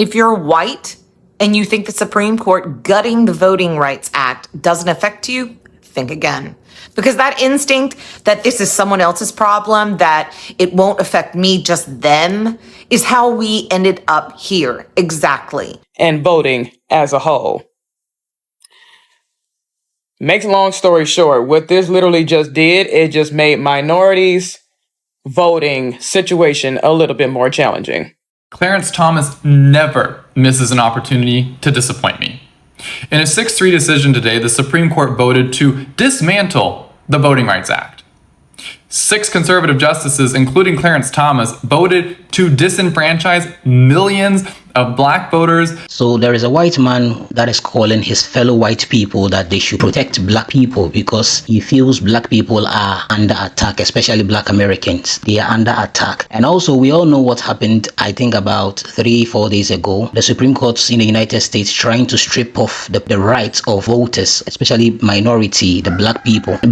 If you're white and you think the Supreme Court gutting the Voting Rights Act doesn't affect you, think again. Because that instinct that this is someone else's problem, that it won't affect me, just them, is how we ended up here. Exactly. And voting as a whole. Makes a long story short, what this literally just did, it just made minorities' voting situation a little bit more challenging. Clarence Thomas never misses an opportunity to disappoint me. In a 6-3 decision today, the Supreme Court voted to dismantle the Voting Rights Act. 6 conservative justices, including Clarence Thomas, voted to disenfranchise millions of black voters. So there is a white man that is calling his fellow white people that they should protect black people because he feels black people are under attack, especially black Americans. They are under attack. And also, we all know what happened, I think about 3-4 days ago. The Supreme Court in the United States trying to strip off the rights of voters, especially minority, the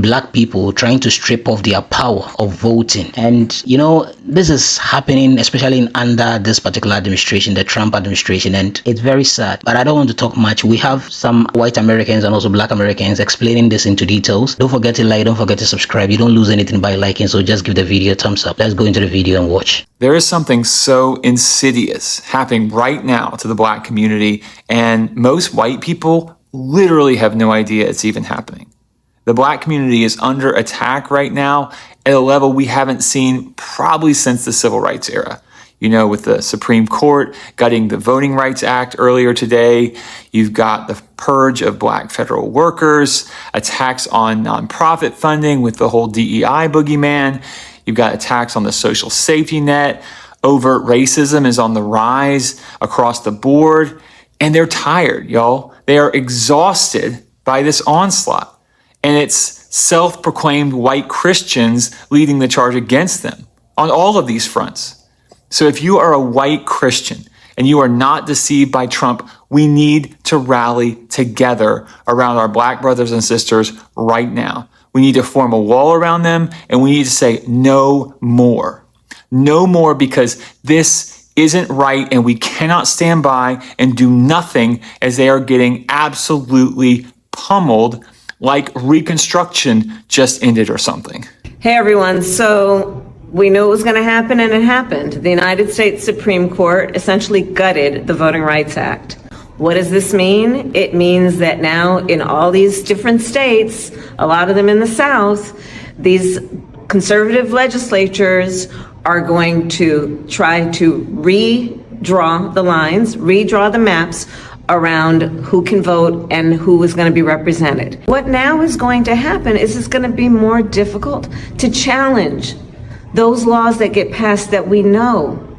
black people trying to strip off their power of voting. And, you know, this is happening, especially under this particular administration, the Trump administration, and it's very sad. But I don't want to talk much. We have some white Americans and also black Americans explaining this into details. Don't forget to like, don't forget to subscribe. You don't lose anything by liking, so just give the video a thumbs up. Let's go into the video and watch. There is something so insidious happening right now to the black community, and most white people literally have no idea it's even happening. The black community is under attack right now at a level we haven't seen probably since the Civil Rights era. You know, with the Supreme Court gutting the Voting Rights Act earlier today, you've got the purge of black federal workers, attacks on nonprofit funding with the whole DEI boogeyman. You've got attacks on the social safety net. Overt racism is on the rise across the board. And they're tired, y'all. They are exhausted by this onslaught. And it's self-proclaimed white Christians leading the charge against them on all of these fronts. So if you are a white Christian and you are not deceived by Trump, we need to rally together around our black brothers and sisters right now. We need to form a wall around them, and we need to say no more. No more, because this isn't right, and we cannot stand by and do nothing as they are getting absolutely pummeled like Reconstruction just ended or something. Hey everyone, so we knew it was going to happen, and it happened. The United States Supreme Court essentially gutted the Voting Rights Act. What does this mean? It means that now in all these different states, a lot of them in the South, these conservative legislatures are going to try to redraw the lines, redraw the maps around who can vote and who is going to be represented. What now is going to happen is it's going to be more difficult to challenge those laws that get passed that we know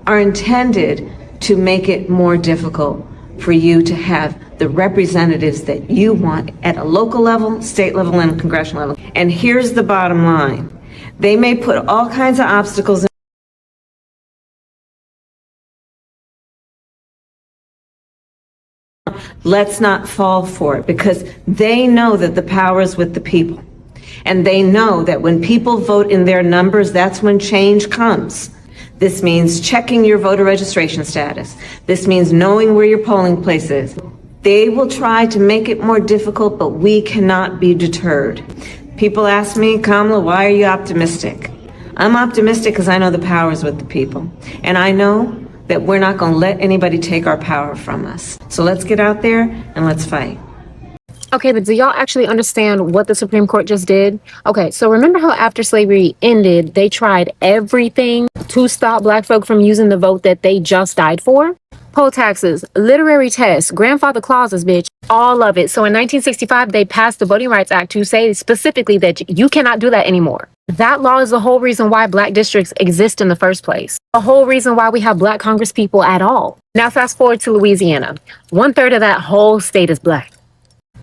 are intended to make it more difficult for you to have the representatives that you want at a local level, state level, and congressional level. And here's the bottom line. They may put all kinds of obstacles in. Let's not fall for it, because they know that the power is with the people. And they know that when people vote in their numbers, that's when change comes. This means checking your voter registration status. This means knowing where your polling place is. They will try to make it more difficult, but we cannot be deterred. People ask me, Kamala, why are you optimistic? I'm optimistic because I know the power is with the people. And I know that we're not going to let anybody take our power from us. So let's get out there and let's fight. Okay, but do y'all actually understand what the Supreme Court just did? Okay, so remember how after slavery ended, they tried everything to stop black folk from using the vote that they just died for? Poll taxes, literary tests, grandfather clauses, bitch, all of it. So in 1965, they passed the Voting Rights Act to say specifically that you cannot do that anymore. That law is the whole reason why black districts exist in the first place. The whole reason why we have black congresspeople at all. Now fast forward to Louisiana. 1/3 of that whole state is black.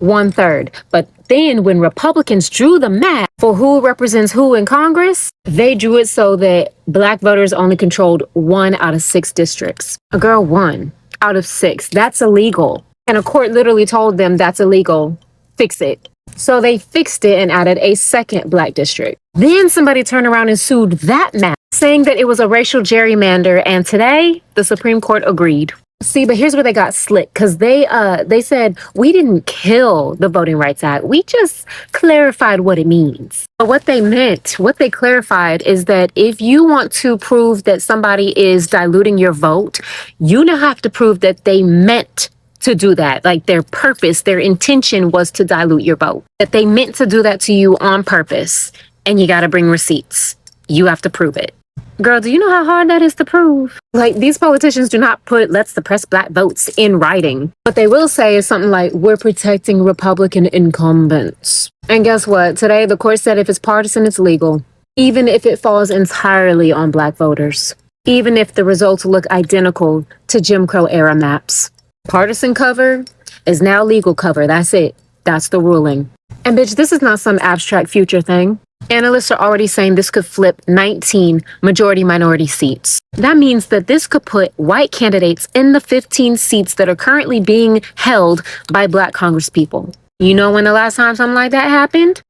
1/3. But then when Republicans drew the map for who represents who in Congress, they drew it so that black voters only controlled 1 out of 6 districts. A girl, 1 out of 6. That's illegal. And a court literally told them that's illegal. Fix it. So they fixed it and added a second black district. Then somebody turned around and sued that map, saying that it was a racial gerrymander. And today, the Supreme Court agreed. See, but here's where they got slick, because they said we didn't kill the Voting Rights Act. We just clarified what it means. But what they meant, what they clarified is that if you want to prove that somebody is diluting your vote, you now have to prove that they meant to do that. Like their purpose, their intention was to dilute your vote. That they meant to do that to you on purpose. And you got to bring receipts. You have to prove it. Girl, do you know how hard that is to prove? Like, these politicians do not put "let's suppress black votes" in writing. What they will say is something like, "we're protecting Republican incumbents." And guess what? Today, the court said if it's partisan, it's legal. Even if it falls entirely on black voters. Even if the results look identical to Jim Crow era maps. Partisan cover is now legal cover. That's it. That's the ruling. And bitch, this is not some abstract future thing. Analysts are already saying this could flip 19 majority-minority seats. That means that this could put white candidates in the 15 seats that are currently being held by black congresspeople. You know when the last time something like that happened?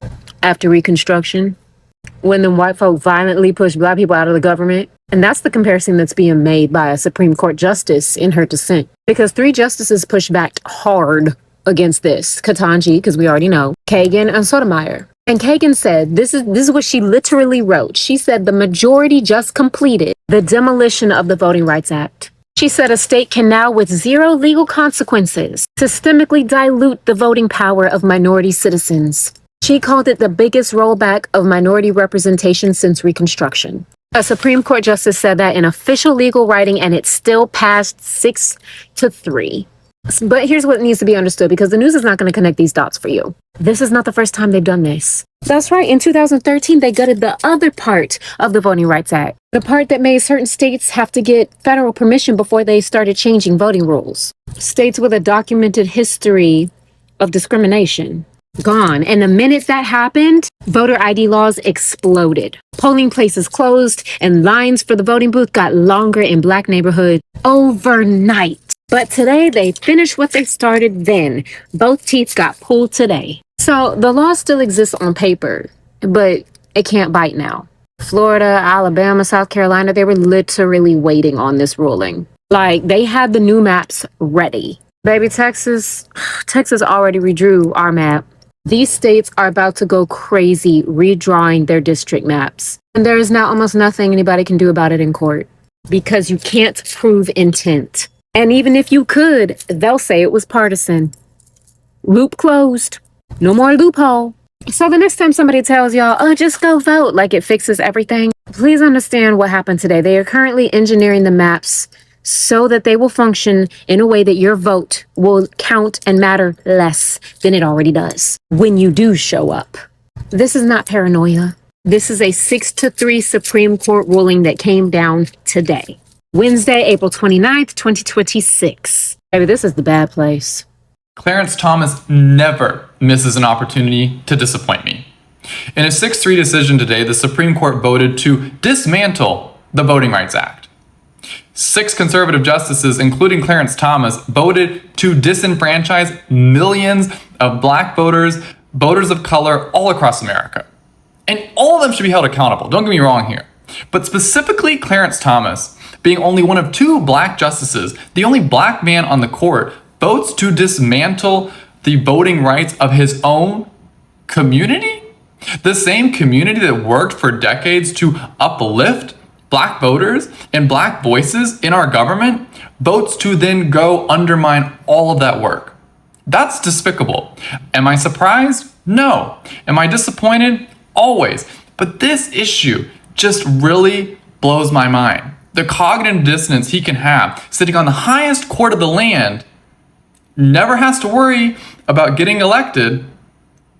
After Reconstruction. When the white folk violently pushed black people out of the government. And that's the comparison that's being made by a Supreme Court justice in her dissent. Because 3 justices pushed back hard against this. Ketanji, because we already know, Kagan, and Sotomayor. And Kagan said, this is what she literally wrote. She said the majority just completed the demolition of the Voting Rights Act. She said a state can now, with 0 legal consequences, systemically dilute the voting power of minority citizens. She called it the biggest rollback of minority representation since Reconstruction. A Supreme Court justice said that in official legal writing, and it still passed 6-3. But here's what needs to be understood, because the news is not going to connect these dots for you. This is not the first time they've done this. That's right. In 2013, they gutted the other part of the Voting Rights Act. The part that made certain states have to get federal permission before they started changing voting rules. States with a documented history of discrimination. Gone. And the minute that happened, voter ID laws exploded. Polling places closed and lines for the voting booth got longer in black neighborhoods overnight. But today they finished what they started then. Both teeth got pulled today. So the law still exists on paper, but it can't bite now. Florida, Alabama, South Carolina, they were literally waiting on this ruling. Like, they had the new maps ready. Baby, Texas already redrew our map. These states are about to go crazy redrawing their district maps. And there is now almost nothing anybody can do about it in court, because you can't prove intent. And even if you could, they'll say it was partisan. Loop closed. No more loophole. So the next time somebody tells y'all, oh, just go vote, like it fixes everything, please understand what happened today. They are currently engineering the maps so that they will function in a way that your vote will count and matter less than it already does when you do show up. This is not paranoia. This is a 6-3 Supreme Court ruling that came down today. Wednesday, April 29th, 2026. Baby, this is the bad place. Clarence Thomas never misses an opportunity to disappoint me. In a 6-3 decision today, the Supreme Court voted to dismantle the Voting Rights Act. 6 conservative justices, including Clarence Thomas, voted to disenfranchise millions of black voters, voters of color all across America. And all of them should be held accountable, don't get me wrong here. But specifically Clarence Thomas, being only one of 2 black justices, the only black man on the court, votes to dismantle the voting rights of his own community? The same community that worked for decades to uplift black voters and black voices in our government, votes to then go undermine all of that work. That's despicable. Am I surprised? No. Am I disappointed? Always. But this issue just really blows my mind. The cognitive dissonance he can have sitting on the highest court of the land, never has to worry about getting elected,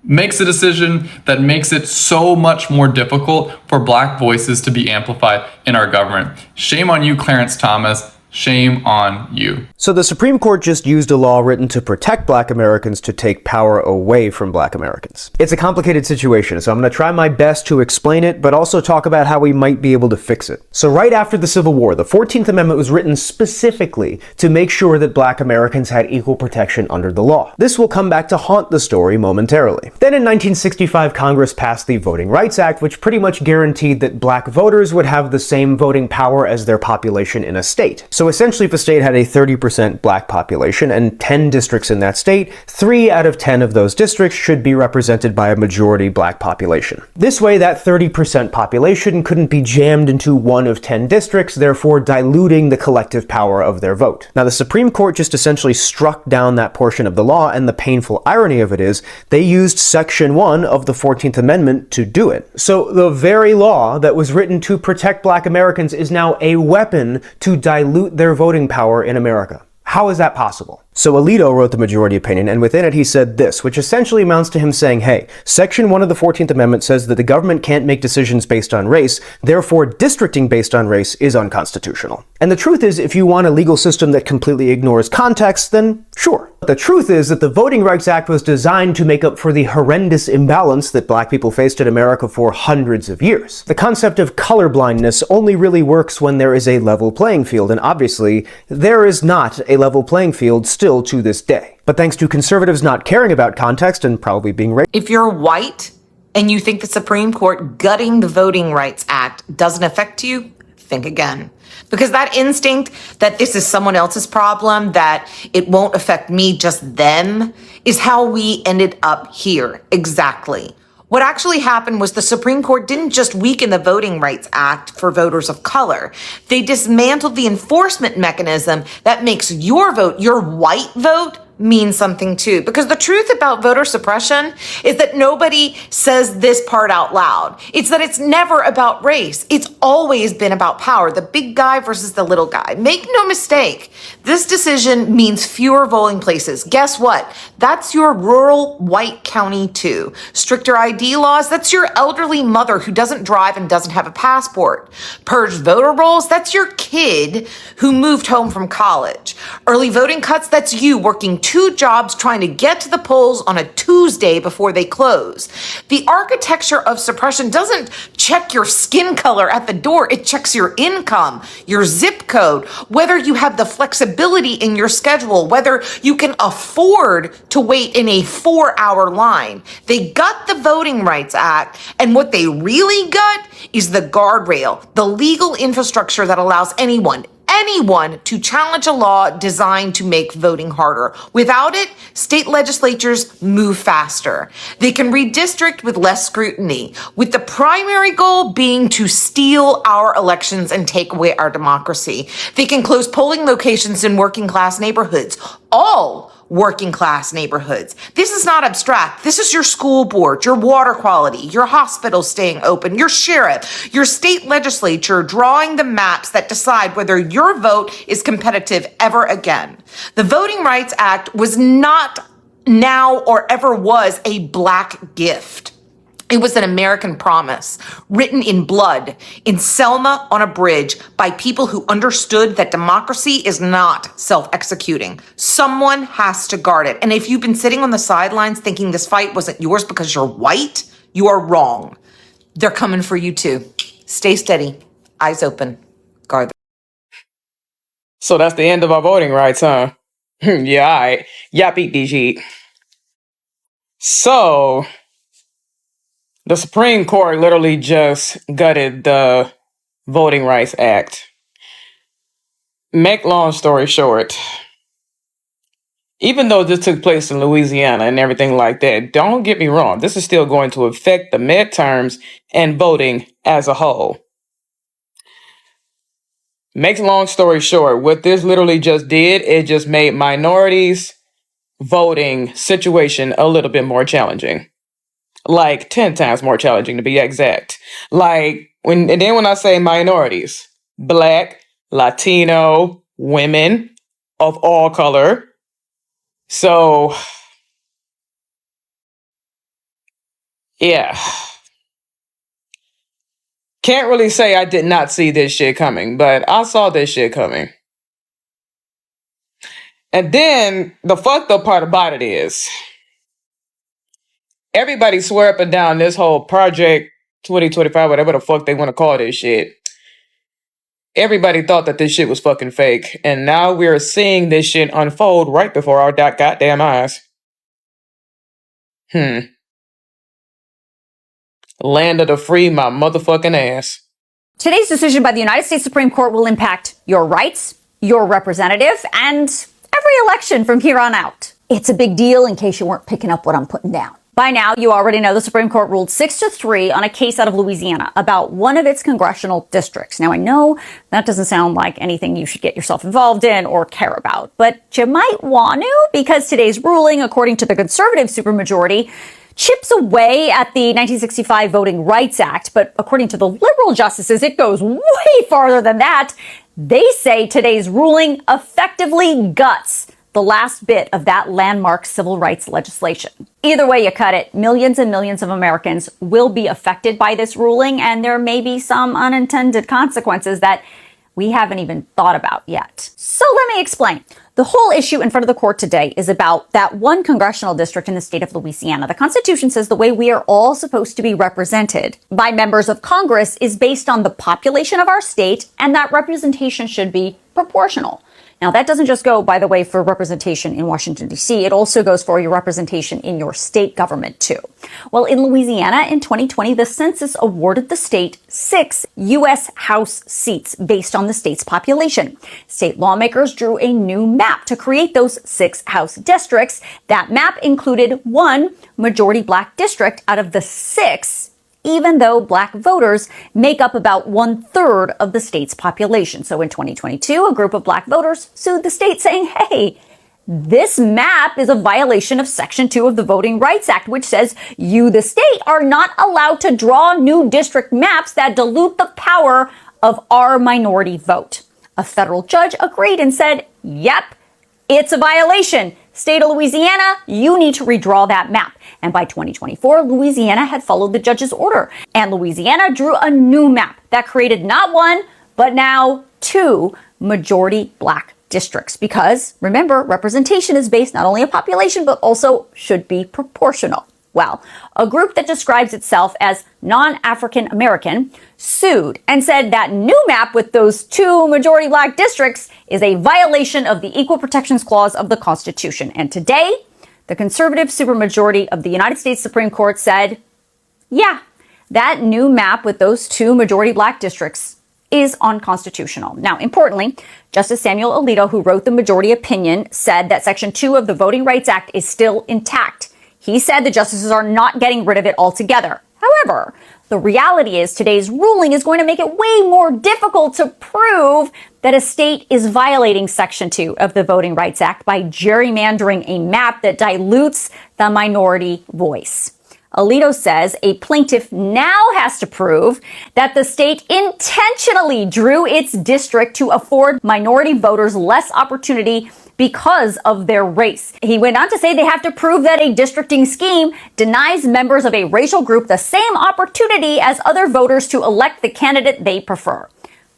makes a decision that makes it so much more difficult for black voices to be amplified in our government. Shame on you, Clarence Thomas. Shame on you. So the Supreme Court just used a law written to protect black Americans to take power away from black Americans. It's a complicated situation, so I'm going to try my best to explain it, but also talk about how we might be able to fix it. So right after the Civil War, the 14th Amendment was written specifically to make sure that black Americans had equal protection under the law. This will come back to haunt the story momentarily. Then in 1965, Congress passed the Voting Rights Act, which pretty much guaranteed that black voters would have the same voting power as their population in a state. So So essentially, if a state had a 30% black population and 10 districts in that state, 3 out of 10 of those districts should be represented by a majority black population. This way, that 30% population couldn't be jammed into 1 of 10 districts, therefore diluting the collective power of their vote. Now, the Supreme Court just essentially struck down that portion of the law, and the painful irony of it is they used Section 1 of the 14th Amendment to do it. So the very law that was written to protect black Americans is now a weapon to dilute their voting power in America. How is that possible? So Alito wrote the majority opinion, and within it he said this, which essentially amounts to him saying, hey, Section 1 of the 14th Amendment says that the government can't make decisions based on race, therefore districting based on race is unconstitutional. And the truth is, if you want a legal system that completely ignores context, then sure. The truth is that the Voting Rights Act was designed to make up for the horrendous imbalance that black people faced in America for hundreds of years. The concept of colorblindness only really works when there is a level playing field, and obviously, there is not a level playing field still to this day. But thanks to conservatives not caring about context and probably being racist. If you're white and you think the Supreme Court gutting the Voting Rights Act doesn't affect you, think again. Because that instinct that this is someone else's problem, that it won't affect me, just them, is how we ended up here. Exactly. What actually happened was the Supreme Court didn't just weaken the Voting Rights Act for voters of color. They dismantled the enforcement mechanism that makes your vote, your white vote, mean something too. Because the truth about voter suppression is that nobody says this part out loud. It's that it's never about race. It's always been about power. The big guy versus the little guy. Make no mistake. This decision means fewer voting places. Guess what? That's your rural white county too. Stricter ID laws, that's your elderly mother who doesn't drive and doesn't have a passport. Purged voter rolls, that's your kid who moved home from college. Early voting cuts, that's you working 2 jobs trying to get to the polls on a Tuesday before they close. The architecture of suppression doesn't check your skin color at the door. It checks your income, your zip code, whether you have the flexibility in your schedule, whether you can afford to wait in a 4-hour line. They gut the Voting Rights Act, and what they really gut is the guardrail, the legal infrastructure that allows anyone to challenge a law designed to make voting harder. Without it, state legislatures move faster. They can redistrict with less scrutiny, with the primary goal being to steal our elections and take away our democracy. They can close polling locations in working class neighborhoods, all working class neighborhoods. This is not abstract. This is your school board, your water quality, your hospital staying open, your sheriff, your state legislature drawing the maps that decide whether your vote is competitive ever again. The Voting Rights Act was not now or ever was a black gift. It was an American promise, written in blood, in Selma on a bridge, by people who understood that democracy is not self-executing. Someone has to guard it. And if you've been sitting on the sidelines thinking this fight wasn't yours because you're white, you are wrong. They're coming for you too. Stay steady, eyes open, guard them. So that's the end of our voting rights, huh? Yeah, all right. Yeah, beat these sheet. So the Supreme Court literally just gutted the Voting Rights Act. Make long story short, even though this took place in Louisiana and everything like that, don't get me wrong, this is still going to affect the midterms and voting as a whole. Make long story short, what this literally just did, it just made minorities' voting situation a little bit more challenging. Like 10 times more challenging to be exact. And then when I say minorities, Black, Latino, women of all color. So, yeah. Can't really say I did not see this shit coming, but I saw this shit coming. And then the fucked up part about it is, everybody swear up and down this whole Project 2025, whatever the fuck they want to call this shit. Everybody thought that this shit was fucking fake. And now we're seeing this shit unfold right before our goddamn eyes. Land of the free, my motherfucking ass. Today's decision by the United States Supreme Court will impact your rights, your representative, and every election from here on out. It's a big deal in case you weren't picking up what I'm putting down. By now, you already know the Supreme Court ruled 6-3 on a case out of Louisiana about one of its congressional districts. Now, I know that doesn't sound like anything you should get yourself involved in or care about, but you might want to, because today's ruling, according to the conservative supermajority, chips away at the 1965 Voting Rights Act. But according to the liberal justices, it goes way farther than that. They say today's ruling effectively guts the last bit of that landmark civil rights legislation. Either way you cut it, millions and millions of Americans will be affected by this ruling, and there may be some unintended consequences that we haven't even thought about yet. So let me explain. The whole issue in front of the court today is about that one congressional district in the state of Louisiana. The Constitution says the way we are all supposed to be represented by members of Congress is based on the population of our state, and that representation should be proportional. Now, that doesn't just go, by the way, for representation in Washington, D.C. It also goes for your representation in your state government, too. Well, in Louisiana in 2020, the census awarded the state 6 U.S. House seats based on the state's population. State lawmakers drew a new map to create those 6 House districts. That map included 1 majority black district out of the 6, even though black voters make up about 1/3 of the state's population. So in 2022, a group of black voters sued the state saying, hey, this map is a violation of Section 2 of the Voting Rights Act, which says you, the state, are not allowed to draw new district maps that dilute the power of our minority vote. A federal judge agreed and said, yep, it's a violation. State of Louisiana, you need to redraw that map. And by 2024, Louisiana had followed the judge's order. And Louisiana drew a new map that created not 1, but now 2 majority black districts. Because, remember, representation is based not only on population, but also should be proportional. Well, a group that describes itself as non-African American sued and said that new map with those 2 majority black districts is a violation of the Equal Protections Clause of the Constitution. And today, the conservative supermajority of the United States Supreme Court said, yeah, that new map with those 2 majority black districts is unconstitutional. Now, importantly, Justice Samuel Alito, who wrote the majority opinion, said that Section 2 of the Voting Rights Act is still intact. He said the justices are not getting rid of it altogether. However, the reality is today's ruling is going to make it way more difficult to prove that a state is violating Section 2 of the Voting Rights Act by gerrymandering a map that dilutes the minority voice. Alito says a plaintiff now has to prove that the state intentionally drew its district to afford minority voters less opportunity because of their race. He went on to say they have to prove that a districting scheme denies members of a racial group the same opportunity as other voters to elect the candidate they prefer.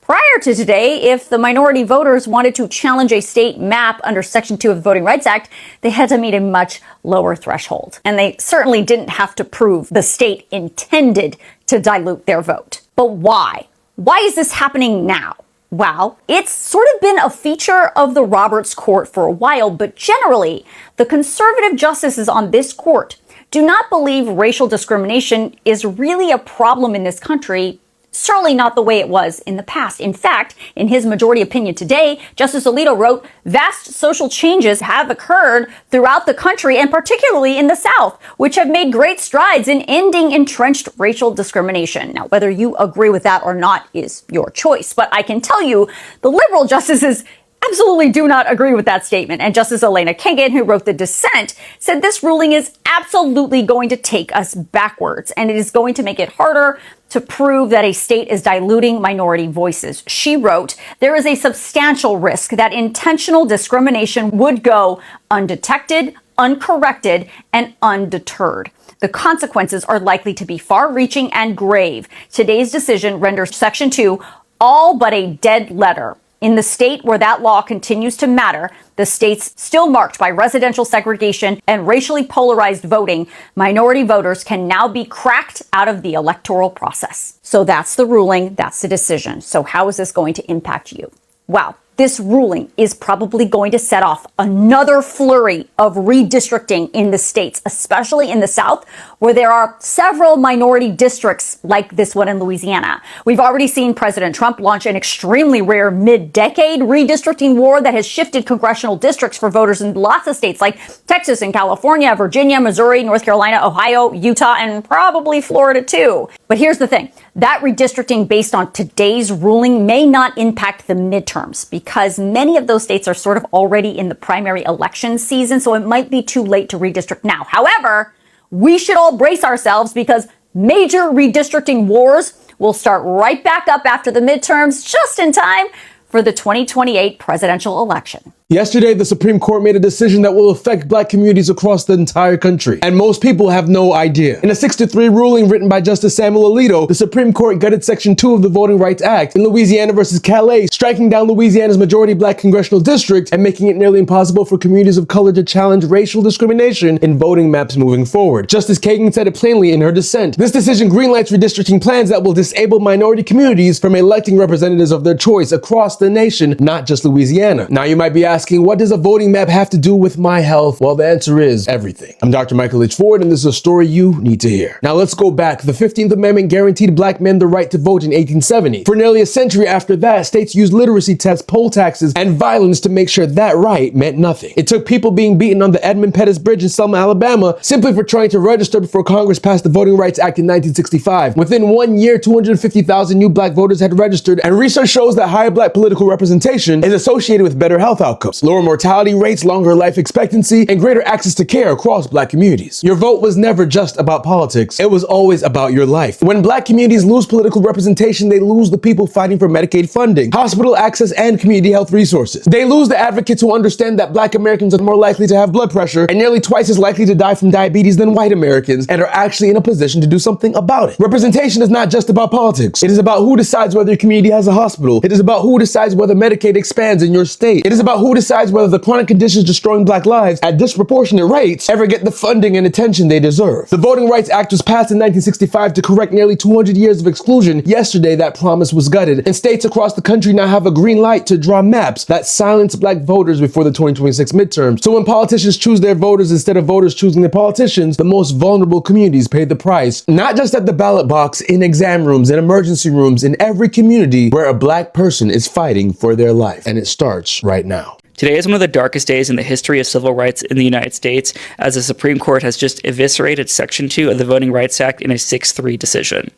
Prior to today, if the minority voters wanted to challenge a state map under Section 2 of the Voting Rights Act, they had to meet a much lower threshold. And they certainly didn't have to prove the state intended to dilute their vote. But why? Why is this happening now? Well, it's sort of been a feature of the Roberts Court for a while, but generally, the conservative justices on this court do not believe racial discrimination is really a problem in this country, certainly not the way it was in the past. In fact, in his majority opinion today, Justice Alito wrote, vast social changes have occurred throughout the country and particularly in the South, which have made great strides in ending entrenched racial discrimination. Now, whether you agree with that or not is your choice, but I can tell you the liberal justices absolutely do not agree with that statement. And Justice Elena Kagan, who wrote the dissent, said this ruling is absolutely going to take us backwards, and it is going to make it harder to prove that a state is diluting minority voices. She wrote, there is a substantial risk that intentional discrimination would go undetected, uncorrected, and undeterred. The consequences are likely to be far-reaching and grave. Today's decision renders Section 2 all but a dead letter. In the state where that law continues to matter, the states still marked by residential segregation and racially polarized voting, minority voters can now be cracked out of the electoral process. So that's the ruling, that's the decision. So how is this going to impact you? Well, this ruling is probably going to set off another flurry of redistricting in the states, especially in the South, where there are several minority districts like this one in Louisiana. We've already seen President Trump launch an extremely rare mid-decade redistricting war that has shifted congressional districts for voters in lots of states like Texas and California, Virginia, Missouri, North Carolina, Ohio, Utah, and probably Florida too. But here's the thing. That redistricting based on today's ruling may not impact the midterms because many of those states are sort of already in the primary election season, so it might be too late to redistrict now. However, we should all brace ourselves because major redistricting wars will start right back up after the midterms, just in time for the 2028 presidential election. Yesterday, the Supreme Court made a decision that will affect black communities across the entire country, and most people have no idea. In a 6-3 ruling written by Justice Samuel Alito, the Supreme Court gutted Section 2 of the Voting Rights Act in Louisiana versus Calais, striking down Louisiana's majority black congressional district and making it nearly impossible for communities of color to challenge racial discrimination in voting maps moving forward. Justice Kagan said it plainly in her dissent. This decision greenlights redistricting plans that will disable minority communities from electing representatives of their choice across the nation, not just Louisiana. Now you might be asking, what does a voting map have to do with my health? Well, the answer is everything. I'm Dr. Michael H. Ford, and this is a story you need to hear. Now let's go back. The 15th Amendment guaranteed black men the right to vote in 1870. For nearly a century after that, states used literacy tests, poll taxes, and violence to make sure that right meant nothing. It took people being beaten on the Edmund Pettus Bridge in Selma, Alabama, simply for trying to register before Congress passed the Voting Rights Act in 1965. Within 1 year, 250,000 new black voters had registered, and research shows that higher black political representation is associated with better health outcomes, lower mortality rates, longer life expectancy, and greater access to care across black communities. Your vote was never just about politics. It was always about your life. When black communities lose political representation, they lose the people fighting for Medicaid funding, hospital access, and community health resources. They lose the advocates who understand that black Americans are more likely to have blood pressure and nearly twice as likely to die from diabetes than white Americans and are actually in a position to do something about it. Representation is not just about politics. It is about who decides whether your community has a hospital. It is about who decides whether Medicaid expands in your state. It is about who decides whether the chronic conditions destroying black lives at disproportionate rates ever get the funding and attention they deserve. The Voting Rights Act was passed in 1965 to correct nearly 200 years of exclusion. Yesterday, that promise was gutted, and states across the country now have a green light to draw maps that silence black voters before the 2026 midterms. So when politicians choose their voters instead of voters choosing their politicians, the most vulnerable communities pay the price, not just at the ballot box, in exam rooms, in emergency rooms, in every community where a black person is fighting for their life. And it starts right now. Today is one of the darkest days in the history of civil rights in the United States, as the Supreme Court has just eviscerated Section 2 of the Voting Rights Act in a 6-3 decision.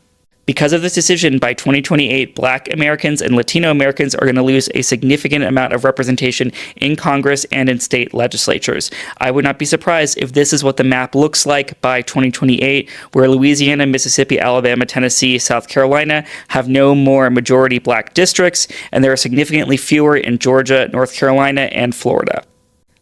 Because of this decision, by 2028, Black Americans and Latino Americans are going to lose a significant amount of representation in Congress and in state legislatures. I would not be surprised if this is what the map looks like by 2028, where Louisiana, Mississippi, Alabama, Tennessee, South Carolina have no more majority black districts, and there are significantly fewer in Georgia, North Carolina, and Florida.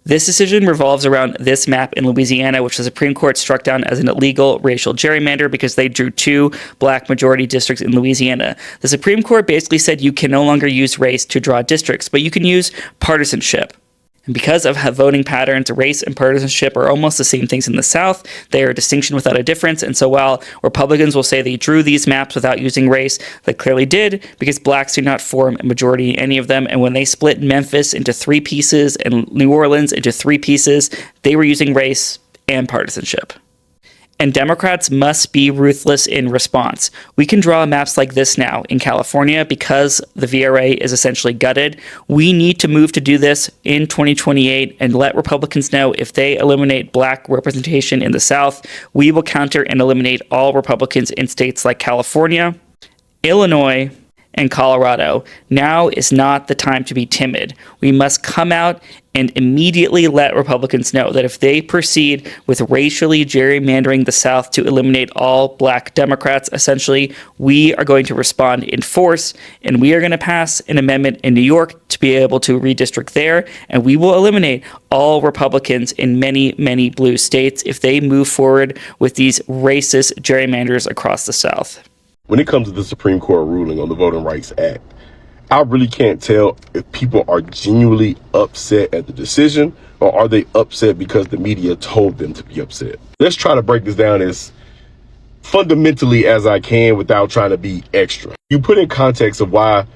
This decision revolves around this map in Louisiana, which the Supreme Court struck down as an illegal racial gerrymander because they drew 2 black majority districts in Louisiana. The Supreme Court basically said you can no longer use race to draw districts, but you can use partisanship. And because of how voting patterns, race and partisanship are almost the same things in the South, they are a distinction without a difference. And so while Republicans will say they drew these maps without using race, they clearly did, because blacks do not form a majority in any of them. And when they split Memphis into 3 pieces and New Orleans into 3 pieces, they were using race and partisanship. And Democrats must be ruthless in response. We can draw maps like this now in California because the VRA is essentially gutted. We need to move to do this in 2028 and let Republicans know if they eliminate black representation in the South, we will counter and eliminate all Republicans in states like California, Illinois, and Colorado. Now is not the time to be timid. We must come out and immediately let Republicans know that if they proceed with racially gerrymandering the South to eliminate all black Democrats, essentially, we are going to respond in force, and we are going to pass an amendment in New York to be able to redistrict there, and we will eliminate all Republicans in many, many blue states if they move forward with these racist gerrymanders across the South. When it comes to the Supreme Court ruling on the Voting Rights Act, I really can't tell if people are genuinely upset at the decision or are they upset because the media told them to be upset. Let's try to break this down as fundamentally as I can without trying to be extra. You put in context of why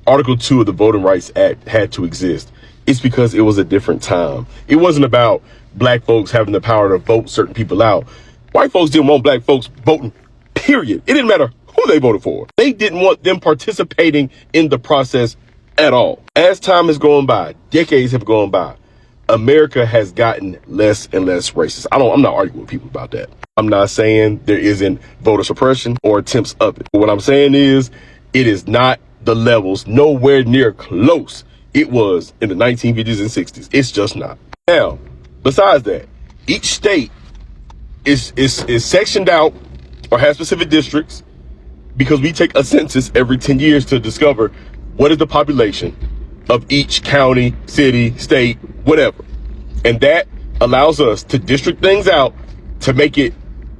Article 2 of the Voting Rights Act had to exist. It's because it was a different time. It wasn't about black folks having the power to vote certain people out. White folks didn't want black folks voting, period. It didn't matter who they voted for. They didn't want them participating in the process at all. As time has gone by, decades have gone by, America has gotten less and less racist. I'm not arguing with people about that. I'm not saying there isn't voter suppression or attempts of it. But what I'm saying is it is not the levels, nowhere near close it was in the 1950s and 60s. It's just not. Now, besides that, each state is sectioned out or has specific districts because we take a census every 10 years to discover what is the population of each county, city, state, whatever. And that allows us to district things out to make it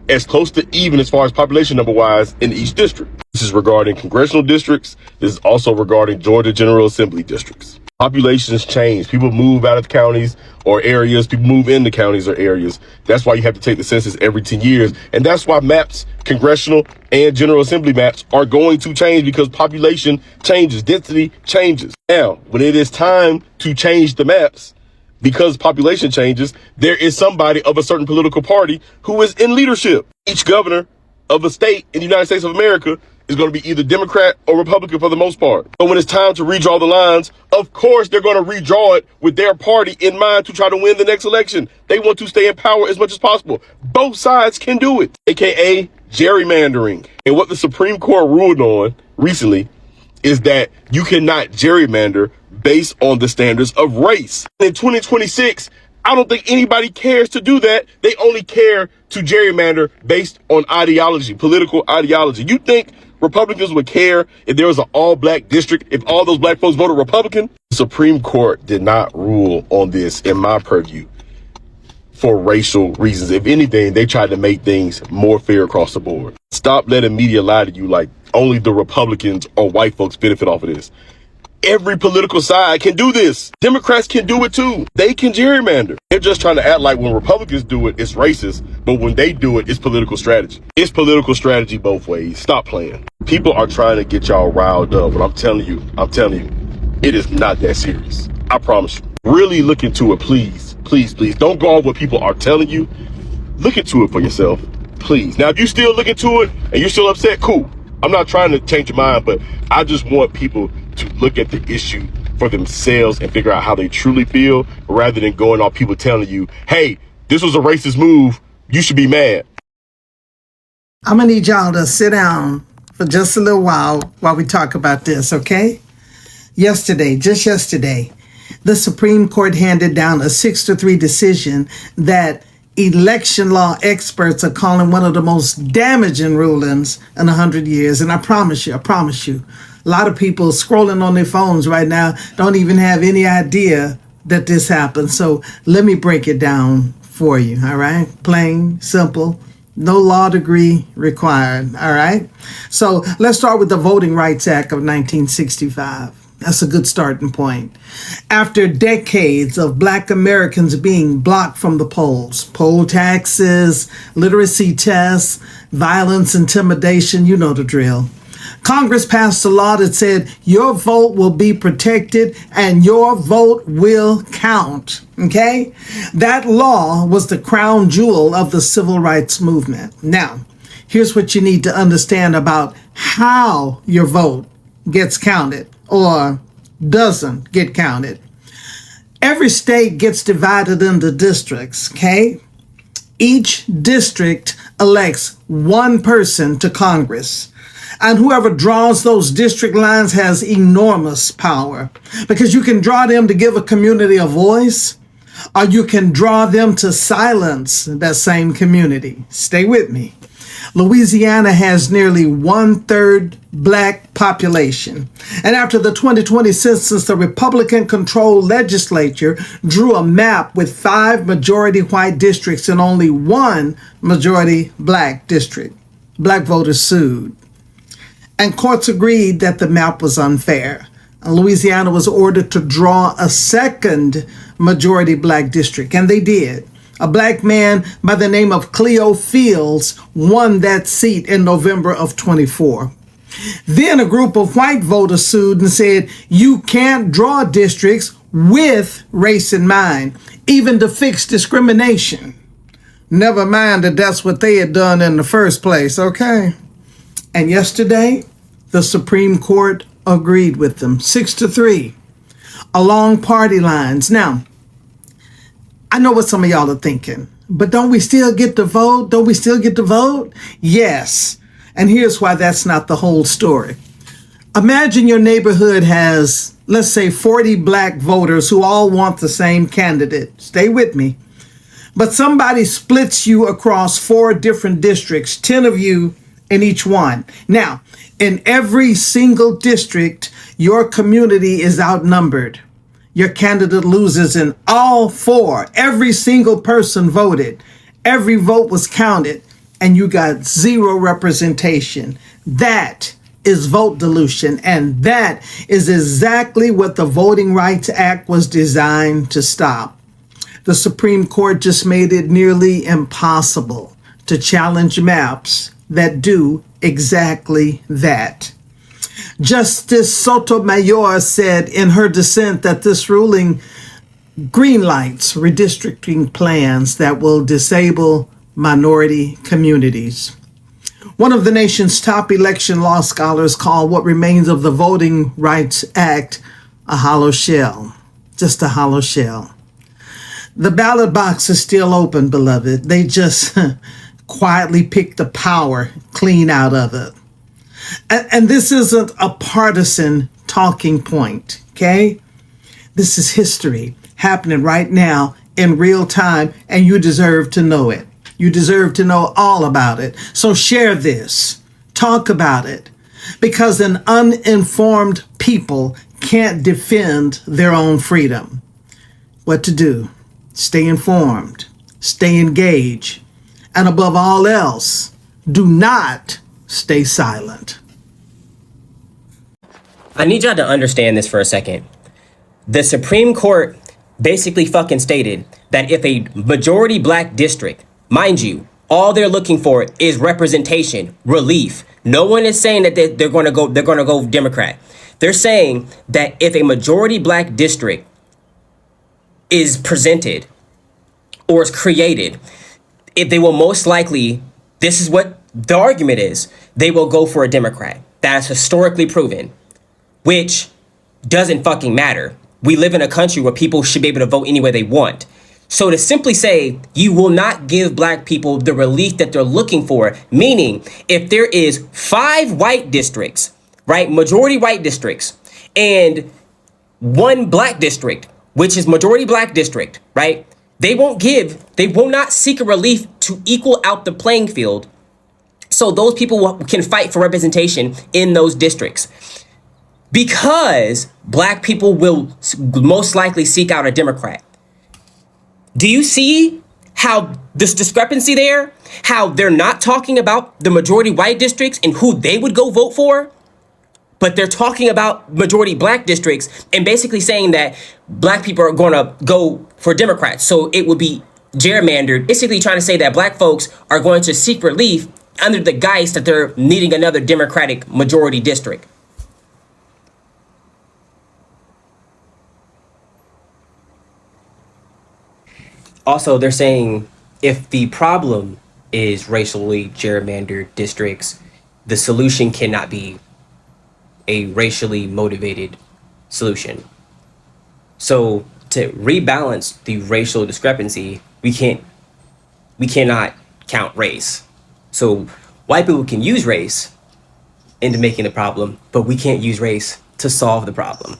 as close to even as far as population number wise in each district. This is regarding congressional districts. This is also regarding Georgia General Assembly districts. Populations change. People move out of counties or areas. People move into counties or areas. That's why you have to take the census every 10 years. And that's why maps, congressional and General Assembly maps, are going to change because population changes, density changes. Now, when it is time to change the maps, because population changes, there is somebody of a certain political party who is in leadership. Each governor of a state in the United States of America is going to be either Democrat or Republican for the most part. But when it's time to redraw the lines, of course they're going to redraw it with their party in mind to try to win the next election. They want to stay in power as much as possible. Both sides can do it, aka gerrymandering. And what the Supreme Court ruled on recently is that you cannot gerrymander based on the standards of race. In 2026, I don't think anybody cares to do that. They only care to gerrymander based on ideology, political ideology. You think Republicans would care if there was an all-black district, if all those black folks voted Republican? The Supreme Court did not rule on this in my purview for racial reasons. If anything, they tried to make things more fair across the board. Stop letting media lie to you like only the Republicans or white folks benefit off of this. Every political side can do this. Democrats can do it too. They can gerrymander. They're just trying to act like when Republicans do it, it's racist. But when they do it, it's political strategy. It's political strategy both ways. Stop playing. People are trying to get y'all riled up. But I'm telling you, it is not that serious. I promise you. Really look into it, please. Please, please. Don't go on what people are telling you. Look into it for yourself, please. Now, if you still look into it and you're still upset, cool. I'm not trying to change your mind, but I just want people to look at the issue for themselves and figure out how they truly feel rather than going on people telling you, hey, this was a racist move. You should be mad. I'm going to need y'all to sit down for just a little while we talk about this, okay? Just yesterday, the Supreme Court handed down a 6-3 decision that election law experts are calling one of the most damaging rulings in 100 years. And I promise you, a lot of people scrolling on their phones right now don't even have any idea that this happened. So let me break it down for you, all right? Plain, simple, no law degree required, all right? So let's start with the Voting Rights Act of 1965. That's a good starting point. After decades of Black Americans being blocked from the polls, poll taxes, literacy tests, violence, intimidation, you know the drill. Congress passed a law that said your vote will be protected and your vote will count, okay? That law was the crown jewel of the civil rights movement. Now, here's what you need to understand about how your vote gets counted or doesn't get counted. Every state gets divided into districts, okay? Each district elects one person to Congress. And whoever draws those district lines has enormous power because you can draw them to give a community a voice, or you can draw them to silence that same community. Stay with me. Louisiana has nearly 1/3 Black population. And after the 2020 census, the Republican-controlled legislature drew a map with 5 majority white districts and only 1 majority Black district. Black voters sued. And courts agreed that the map was unfair. And Louisiana was ordered to draw a second majority Black district, and they did. A Black man by the name of Cleo Fields won that seat in November of 24. Then a group of white voters sued and said, you can't draw districts with race in mind, even to fix discrimination. Never mind that that's what they had done in the first place, okay? And yesterday, the Supreme Court agreed with them, 6-3, along party lines. Now, I know what some of y'all are thinking, but don't we still get to vote? Don't we still get to vote? Yes. And here's why that's not the whole story. Imagine your neighborhood has, let's say, 40 black voters who all want the same candidate. Stay with me. But somebody splits you across 4 different districts, 10 of you in each one. Now, in every single district, your community is outnumbered. Your candidate loses in all 4. Every single person voted. Every vote was counted, and you got 0 representation. That is vote dilution, and that is exactly what the Voting Rights Act was designed to stop. The Supreme Court just made it nearly impossible to challenge maps that do exactly that. Justice Sotomayor said in her dissent that this ruling greenlights redistricting plans that will disable minority communities. One of the nation's top election law scholars called what remains of the Voting Rights Act a hollow shell, just a hollow shell. The ballot box is still open, beloved. They just quietly picked the power clean out of it. And this isn't a partisan talking point, okay? This is history happening right now in real time, and you deserve to know it. You deserve to know all about it. So share this, talk about it, because an uninformed people can't defend their own freedom. What to do? Stay informed, stay engaged, and above all else, do not stay silent. I need y'all to understand this for a second. The Supreme Court basically fucking stated that if a majority black district, mind you, all they're looking for is representation, relief. No one is saying that they're going to go Democrat. They're saying that if a majority black district is presented or is created, if they will most likely, this is what the argument is, they will go for a Democrat. That is historically proven, which doesn't fucking matter. We live in a country where people should be able to vote any way they want. So to simply say you will not give black people the relief that they're looking for, meaning if there is 5 white districts, right, majority white districts, and 1 black district, which is majority black district, right, they will not seek a relief to equal out the playing field so those people can fight for representation in those districts. Because black people will most likely seek out a Democrat. Do you see how this discrepancy there? How they're not talking about the majority white districts and who they would go vote for, but they're talking about majority black districts and basically saying that black people are going to go for Democrats. So it would be gerrymandered, basically trying to say that black folks are going to seek relief under the guise that they're needing another Democratic majority district. Also, they're saying if the problem is racially gerrymandered districts, the solution cannot be a racially motivated solution. So to rebalance the racial discrepancy, we cannot count race. So white people can use race into making the problem, but we can't use race to solve the problem.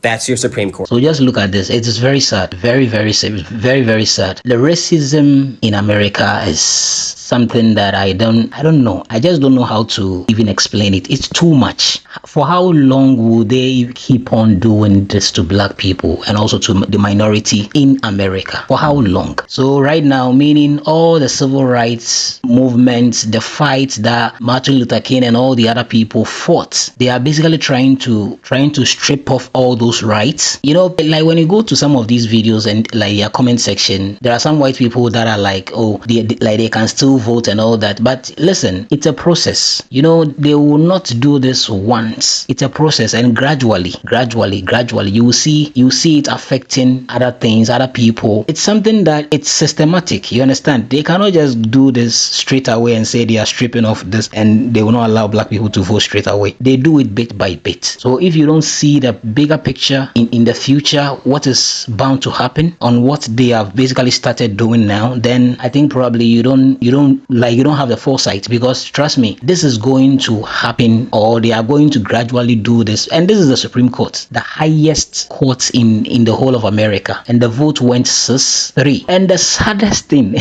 That's your Supreme Court. So just look at this. It is very sad. Very, very sad. Very, very sad. The racism in America is something that I don't know. I just don't know how to even explain it. It's too much. For how long will they keep on doing this to black people and also to the minority in America? For how long? So right now, meaning all the civil rights movements, the fight that Martin Luther King and all the other people fought, they are basically trying to strip off all those rights. You know, like when you go to some of these videos and like your comment section, there are some white people that are like, oh, they can still vote and all that. But listen, it's a process. You know, they will not do this once. It's a process, and gradually, you will see it affecting other things, other people. It's something that it's systematic. You understand? They cannot just do this straight away and say they are stripping off this and they will not allow black people to vote straight away. They do it bit by bit. So if you don't see the bigger picture in the future, what is bound to happen on what they have basically started doing now, then I think probably you don't have the foresight, because trust me, this is going to happen, or they are going to gradually do this. And this is the Supreme Court, the highest court in the whole of America, and the vote went 6-3. And the saddest thing,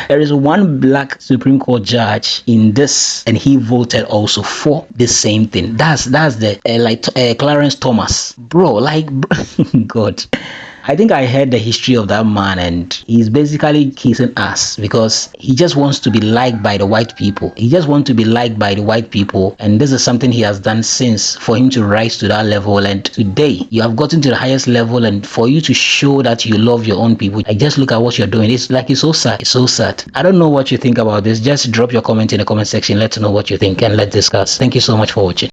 there is one black Supreme Court judge in this, and he voted also for the same thing. That's the Clarence Thomas, bro. Like, God. I think I heard the history of that man, and he's basically kissing ass because he just wants to be liked by the white people. He just wants to be liked by the white people, and this is something he has done since for him to rise to that level. And today, you have gotten to the highest level, and for you to show that you love your own people, like, just look at what you're doing. It's so sad. It's so sad. I don't know what you think about this. Just drop your comment in the comment section. Let's know what you think and let's discuss. Thank you so much for watching.